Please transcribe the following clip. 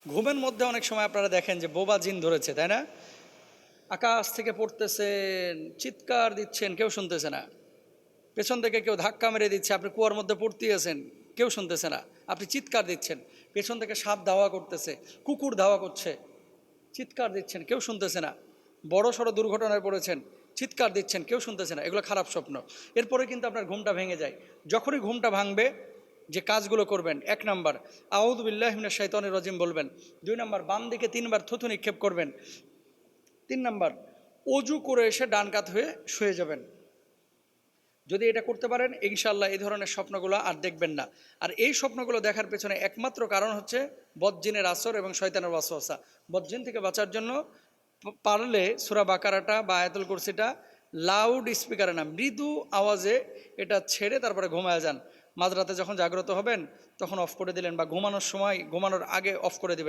ঘুমের মধ্যে অনেক সময় আপনারা দেখেন যে বোবা জিন ধরেছে, তাই না? আকাশ থেকে পড়তেছেন, চিৎকার দিচ্ছেন, কেউ শুনতেছে না। পেছন থেকে কেউ ধাক্কা মেরে দিচ্ছে, আপনি কুয়ার মধ্যে পড়তে আছেন, কেউ শুনতেছে না। আপনি চিৎকার দিচ্ছেন, পেছন থেকে সাপ ধাওয়া করতেছে, কুকুর ধাওয়া করছে, চিৎকার দিচ্ছেন, কেউ শুনতেছে না। বড় সড়ো দুর্ঘটনায় পড়েছেন, চিৎকার দিচ্ছেন, কেউ শুনতেছে না। এগুলো খারাপ স্বপ্ন। এরপরে কিন্তু আপনার ঘুমটা ভেঙে যায়। যখনই ঘুমটা ভাঙবে, যে কাজগুলো করবেন, 1 নাম্বার আউযু বিল্লাহি মিনাশ শাইতানির রাজিম বলবেন। 2 নাম্বার বাম দিকে 3 বার থুথু নিক্ষেপ করবেন। 3 নাম্বার অজু করে এসে ডান কাত হয়ে শুয়ে যাবেন। যদি এটা করতে পারেন, ইনশাআল্লাহ এই ধরনের স্বপ্নগুলো আর দেখবেন না। আর এই স্বপ্নগুলো দেখার পেছনে একমাত্র কারণ হচ্ছে বদজিনের আসর এবং শয়তানের ওয়াসওয়াসা। বদজিন থেকে বাঁচার জন্য পারলে সূরা বাকারাটা বা আয়াতুল কুরসিটা লাউড স্পিকারে না, মৃদু আওয়াজে এটা ছেড়ে তারপরে ঘুমায় যান। মাঝরাতে যখন জাগ্রত হবেন তখন অফ করে দিলেন, বা ঘুমানোর সময়, ঘুমানোর আগে অফ করে দিবেন।